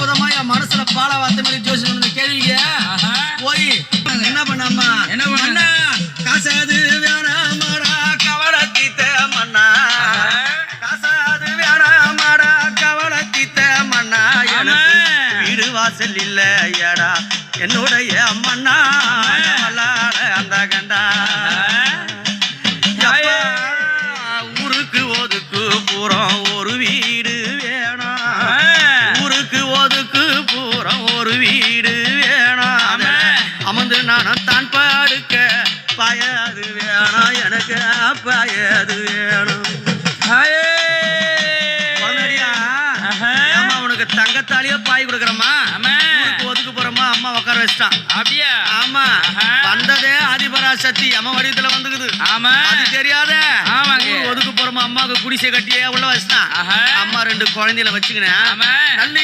அற்புதமா என் மனசுல பால வார்த்தை மாதிரி ஜோசி சொன்ன கேள்விங்க போய் என்ன பண்ணாமா என்ன பண்ண காசாது வேணாமாடா கவலை தீத்த மண்ணா காசாது வேணாமாடா கவலை தீத்த மண்ணா வீடு வாசல் இல்ல ஏடா என்னுடைய மண்ணா அந்த கண்டா ஊருக்கு ஒதுக்கு பூரம் ஒரு வீடு வேணும் ஊருக்கு ஒதுக்கு பூரம் ஒரு வீடு வேணும் அமர்ந்து நானும் தான் பாடுக்க பாயாது வேணும் எனக்கு பாயாது வேணும் உனக்கு தங்கத்தாலேயே பாய் கொடுக்குறமா ஒதுக்கு போறோமா அம்மா உட்கார வச்சிட்டான் அப்படியா ஆமா வந்ததே ஆதிபராசக்தி அம்மா வடிவத்துல வந்துக்குது ஆமா அது தெரியாத ஆமாங்க ஒதுக்கு போறோமா அம்மாவுக்கு குடிசை கட்டியே உள்ள வச்சுட்டான் அம்மா 2 குழந்தையில வச்சுக்கினேன் நல்ல